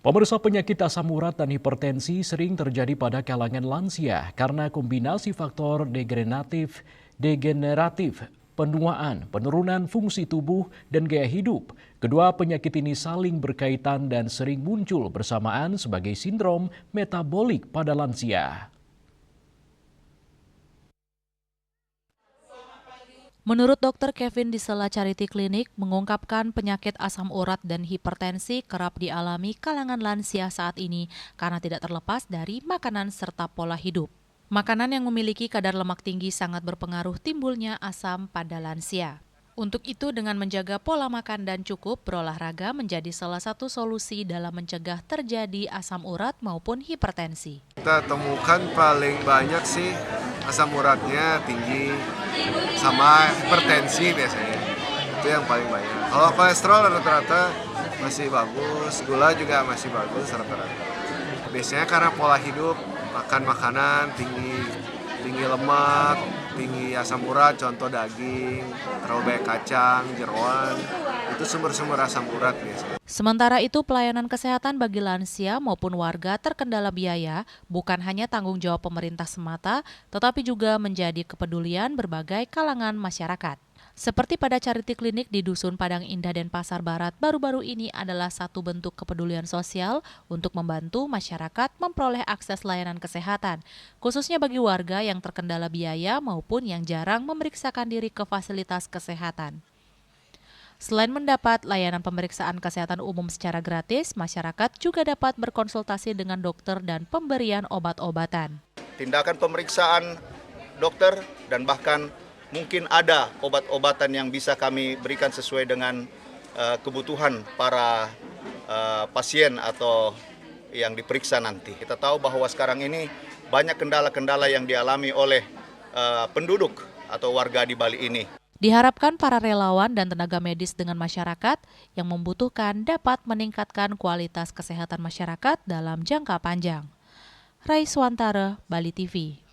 Pemirsa, penyakit asam urat dan hipertensi sering terjadi pada kalangan lansia karena kombinasi faktor degeneratif, penuaan, penurunan fungsi tubuh, dan gaya hidup. Kedua penyakit ini saling berkaitan dan sering muncul bersamaan sebagai sindrom metabolik pada lansia. Menurut Dr. Kevin di Sela Charity Clinic, mengungkapkan penyakit asam urat dan hipertensi kerap dialami kalangan lansia saat ini karena tidak terlepas dari makanan serta pola hidup. Makanan yang memiliki kadar lemak tinggi sangat berpengaruh timbulnya asam pada lansia. Untuk itu, dengan menjaga pola makan dan cukup, berolahraga menjadi salah satu solusi dalam mencegah terjadi asam urat maupun hipertensi. Kita temukan paling banyak sih asam uratnya tinggi sama hipertensi biasanya. Itu yang paling banyak. Kalau kolesterol rata-rata masih bagus, gula juga masih bagus rata-rata. Biasanya karena pola hidup, makan makanan tinggi lemak, tinggi asam urat, contoh daging, terlalu banyak kacang, jeroan, itu sumber-sumber asam urat biasanya. Sementara itu, pelayanan kesehatan bagi lansia maupun warga terkendala biaya bukan hanya tanggung jawab pemerintah semata, tetapi juga menjadi kepedulian berbagai kalangan masyarakat. Seperti pada Charity Clinic di Dusun Padang Indah Denpasar Barat, baru-baru ini adalah satu bentuk kepedulian sosial untuk membantu masyarakat memperoleh akses layanan kesehatan, khususnya bagi warga yang terkendala biaya maupun yang jarang memeriksakan diri ke fasilitas kesehatan. Selain mendapat layanan pemeriksaan kesehatan umum secara gratis, masyarakat juga dapat berkonsultasi dengan dokter dan pemberian obat-obatan. Tindakan pemeriksaan dokter dan bahkan mungkin ada obat-obatan yang bisa kami berikan sesuai dengan kebutuhan para pasien atau yang diperiksa nanti. Kita tahu bahwa sekarang ini banyak kendala-kendala yang dialami oleh penduduk atau warga di Bali ini. Diharapkan para relawan dan tenaga medis dengan masyarakat yang membutuhkan dapat meningkatkan kualitas kesehatan masyarakat dalam jangka panjang. Raiswantara, Bali TV.